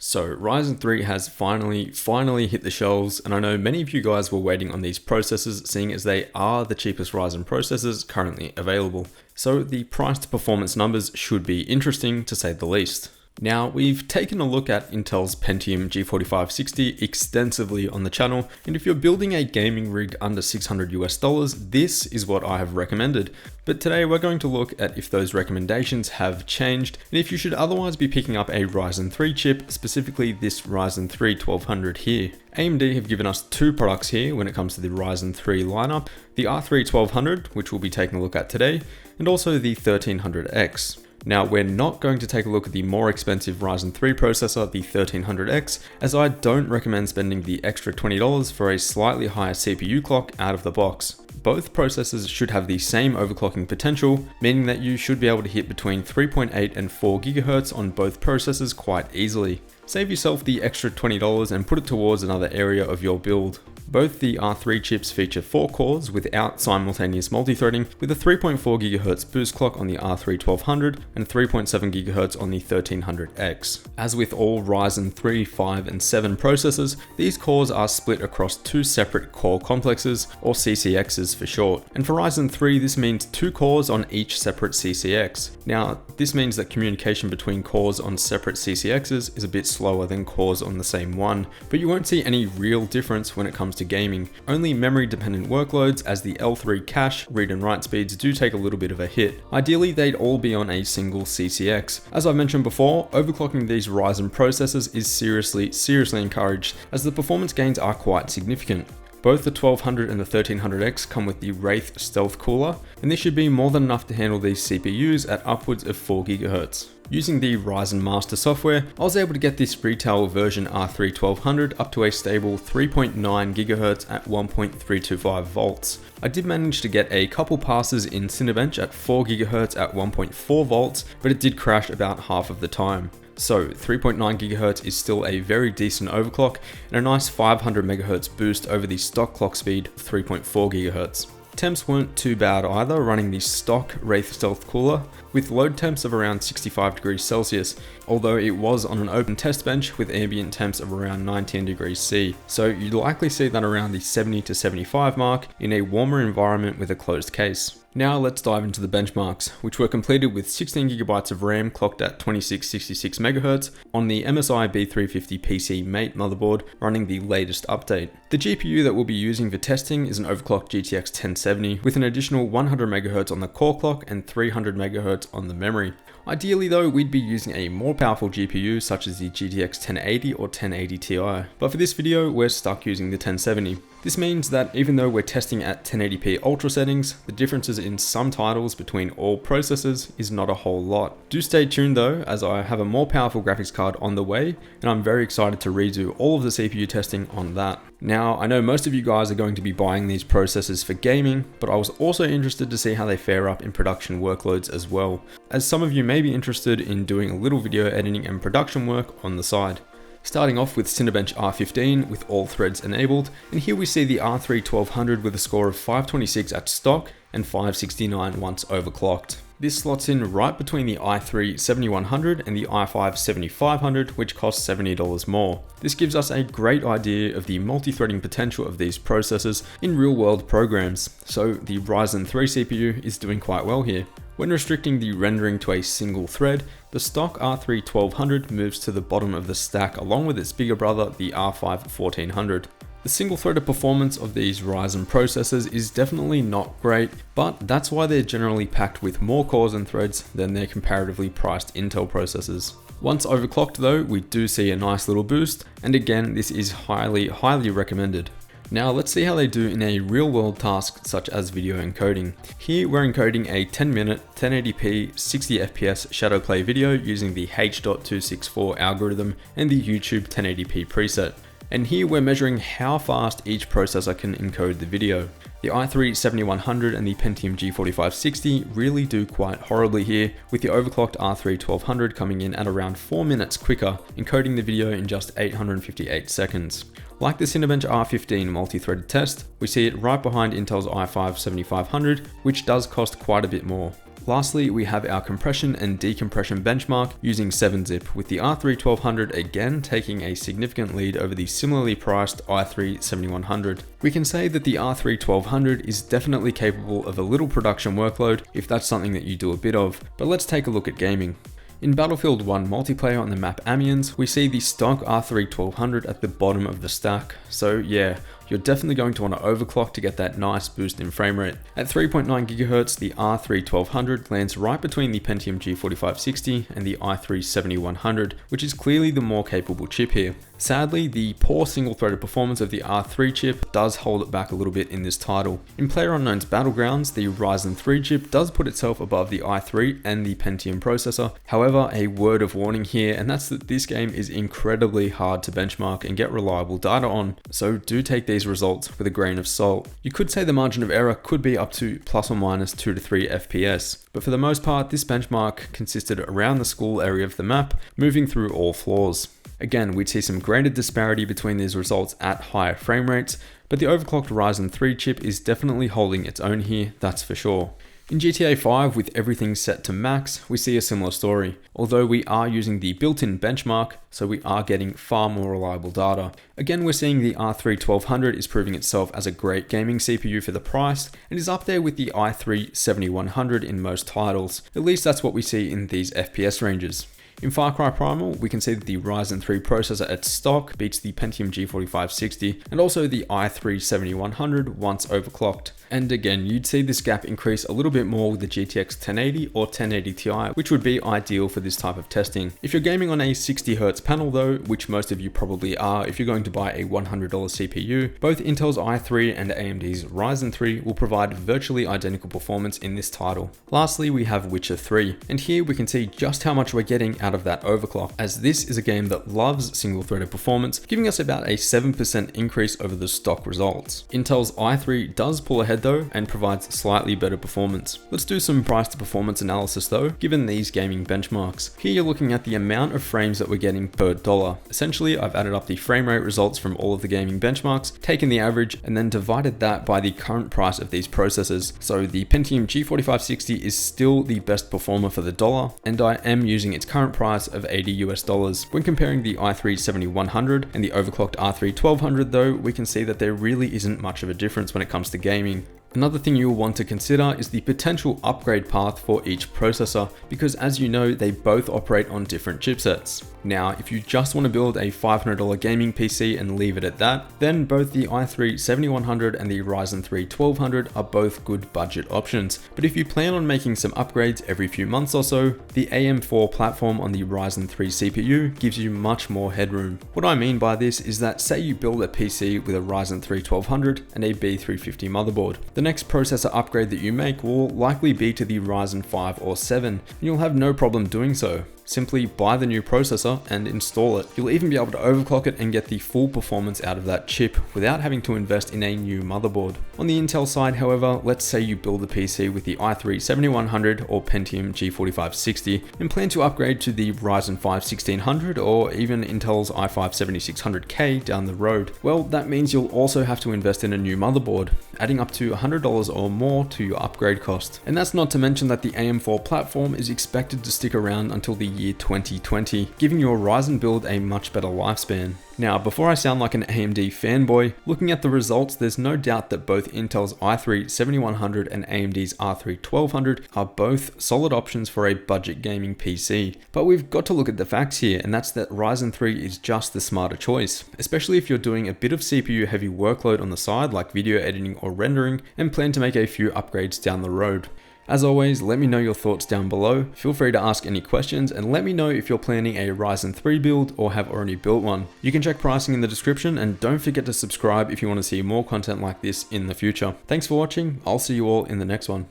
So Ryzen 3 has finally hit the shelves, and I know many of you guys were waiting on these processors, seeing as they are the cheapest Ryzen processors currently available. So the price to performance numbers should be interesting, to say the least. Now, we've taken a look at Intel's Pentium G4560 extensively on the channel, and if you're building a gaming rig under $600 US, this is what I have recommended. But today we're going to look at if those recommendations have changed, and if you should otherwise be picking up a Ryzen 3 chip, specifically this Ryzen 3 1200 here. AMD have given us two products here when it comes to the Ryzen 3 lineup, the R3 1200, which we'll be taking a look at today, and also the 1300X. Now, we're not going to take a look at the more expensive Ryzen 3 processor, the 1300X, as I don't recommend spending the extra $20 for a slightly higher CPU clock out of the box. Both processors should have the same overclocking potential, meaning that you should be able to hit between 3.8 and 4 GHz on both processors quite easily. Save yourself the extra $20 and put it towards another area of your build. Both the R3 chips feature 4 cores without simultaneous multi-threading, with a 3.4 GHz boost clock on the R3 1200 and 3.7 GHz on the 1300X. As with all Ryzen 3, 5 and 7 processors, these cores are split across two separate core complexes, or CCXs for short. And for Ryzen 3, this means 2 cores on each separate CCX. Now, this means that communication between cores on separate CCXs is a bit slower than cores on the same one, but you won't see any real difference when it comes to gaming. Only memory dependent workloads, as the L3 cache read and write speeds do take a little bit of a hit. Ideally, they'd all be on a single CCX. As I've mentioned before, overclocking these Ryzen processors is seriously encouraged, as the performance gains are quite significant. Both the 1200 and the 1300X come with the Wraith Stealth Cooler, and this should be more than enough to handle these CPUs at upwards of 4 GHz. Using the Ryzen Master software, I was able to get this retail version R3 1200 up to a stable 3.9 GHz at 1.325 volts. I did manage to get a couple passes in CINEBENCH at 4 GHz at 1.4 volts, but it did crash about half of the time. So 3.9 GHz is still a very decent overclock and a nice 500 MHz boost over the stock clock speed of 3.4 GHz. Temps weren't too bad either, running the stock Wraith Stealth Cooler with load temps of around 65 degrees Celsius, although it was on an open test bench with ambient temps of around 19 degrees C. So you'd likely see that around the 70 to 75 mark in a warmer environment with a closed case. Now let's dive into the benchmarks, which were completed with 16GB of RAM clocked at 2666 MHz on the MSI B350 PC Mate motherboard running the latest update. The GPU that we'll be using for testing is an overclocked GTX 1070 with an additional 100 MHz on the core clock and 300 MHz on the memory. Ideally though, we'd be using a more powerful GPU such as the GTX 1080 or 1080 Ti, but for this video we're stuck using the 1070. This means that even though we're testing at 1080p ultra settings, the differences in some titles between all processors is not a whole lot. Do stay tuned though, as I have a more powerful graphics card on the way, and I'm very excited to redo all of the CPU testing on that. Now, I know most of you guys are going to be buying these processors for gaming, but I was also interested to see how they fare up in production workloads as well, as some of you may be interested in doing a little video editing and production work on the side. Starting off with CINEBENCH R15 with all threads enabled, and here we see the R3 1200 with a score of 526 at stock and 569 once overclocked. This slots in right between the i3 7100 and the i5 7500, which costs $70 more. This gives us a great idea of the multi-threading potential of these processors in real-world programs, so the Ryzen 3 CPU is doing quite well here. When restricting the rendering to a single thread, the stock R3 1200 moves to the bottom of the stack along with its bigger brother, the R5 1400. The single-threaded performance of these Ryzen processors is definitely not great, but that's why they're generally packed with more cores and threads than their comparatively priced Intel processors. Once overclocked though, we do see a nice little boost, and again, this is highly recommended. Now let's see how they do in a real-world task such as video encoding. Here we're encoding a 10-minute 1080p 60fps shadowplay video using the H.264 algorithm and the YouTube 1080p preset. And here we're measuring how fast each processor can encode the video. The i3 7100 and the Pentium G4560 really do quite horribly here, with the overclocked R3 1200 coming in at around 4 minutes quicker, encoding the video in just 858 seconds. Like the CINEBENCH R15 multi-threaded test, we see it right behind Intel's i5 7500, which does cost quite a bit more. Lastly, we have our compression and decompression benchmark using 7-zip, with the R3-1200 again taking a significant lead over the similarly priced i3-7100. We can say that the R3-1200 is definitely capable of a little production workload if that's something that you do a bit of, but let's take a look at gaming. In Battlefield 1 multiplayer on the map Amiens, we see the stock R3-1200 at the bottom of the stack, so yeah, you're definitely going to want to overclock to get that nice boost in frame rate. At 3.9 GHz, the R3-1200 lands right between the Pentium G4560 and the i3-7100, which is clearly the more capable chip here. Sadly, the poor single-threaded performance of the R3 chip does hold it back a little bit in this title. In PlayerUnknown's Battlegrounds, the Ryzen 3 chip does put itself above the i3 and the Pentium processor. However, a word of warning here, and that's that this game is incredibly hard to benchmark and get reliable data on, so do take these results with a grain of salt. You could say the margin of error could be up to plus or minus 2 to 3 FPS, but for the most part, this benchmark consisted around the school area of the map, moving through all floors. Again, we'd see some greater disparity between these results at higher frame rates, but the overclocked Ryzen 3 chip is definitely holding its own here, that's for sure. In GTA 5, with everything set to max, we see a similar story, although we are using the built-in benchmark, so we are getting far more reliable data. Again, we're seeing the R3-1200 is proving itself as a great gaming CPU for the price, and is up there with the i3-7100 in most titles. At least that's what we see in these FPS ranges. In Far Cry Primal, we can see that the Ryzen 3 processor at stock beats the Pentium G4560 and also the i3-7100 once overclocked. And again, you'd see this gap increase a little bit more with the GTX 1080 or 1080 Ti, which would be ideal for this type of testing. If you're gaming on a 60Hz panel though, which most of you probably are if you're going to buy a $100 CPU, both Intel's i3 and AMD's Ryzen 3 will provide virtually identical performance in this title. Lastly, we have Witcher 3, and here we can see just how much we're getting out of that overclock, as this is a game that loves single-threaded performance, giving us about a 7% increase over the stock results. Intel's i3 does pull ahead though, and provides slightly better performance. Let's do some price to performance analysis though, given these gaming benchmarks. Here you're looking at the amount of frames that we're getting per dollar. Essentially, I've added up the frame rate results from all of the gaming benchmarks, taken the average, and then divided that by the current price of these processors. So the Pentium G4560 is still the best performer for the dollar, and I am using its current price of $80 US. When comparing the i3-7100 and the overclocked R3-1200 though, we can see that there really isn't much of a difference when it comes to gaming. Another thing you'll want to consider is the potential upgrade path for each processor, because as you know, they both operate on different chipsets. Now, if you just want to build a $500 gaming PC and leave it at that, then both the i3-7100 and the Ryzen 3 1200 are both good budget options. But if you plan on making some upgrades every few months or so, the AM4 platform on the Ryzen 3 CPU gives you much more headroom. What I mean by this is that say you build a PC with a Ryzen 3 1200 and a B350 motherboard. The next processor upgrade that you make will likely be to the Ryzen 5 or 7, and you'll have no problem doing so. Simply buy the new processor and install it. You'll even be able to overclock it and get the full performance out of that chip without having to invest in a new motherboard. On the Intel side, however, let's say you build a PC with the i3-7100 or Pentium G4560 and plan to upgrade to the Ryzen 5 1600 or even Intel's i5-7600K down the road. Well, that means you'll also have to invest in a new motherboard, adding up to $100 or more to your upgrade cost. And that's not to mention that the AM4 platform is expected to stick around until the year 2020, giving your Ryzen build a much better lifespan. Now, before I sound like an AMD fanboy, looking at the results, there's no doubt that both Intel's i3-7100 and AMD's R3-1200 are both solid options for a budget gaming PC. But we've got to look at the facts here, and that's that Ryzen 3 is just the smarter choice, especially if you're doing a bit of CPU heavy workload on the side like video editing or rendering and plan to make a few upgrades down the road. As always, let me know your thoughts down below. Feel free to ask any questions and let me know if you're planning a Ryzen 3 build or have already built one. You can check pricing in the description, and don't forget to subscribe if you want to see more content like this in the future. Thanks for watching. I'll see you all in the next one.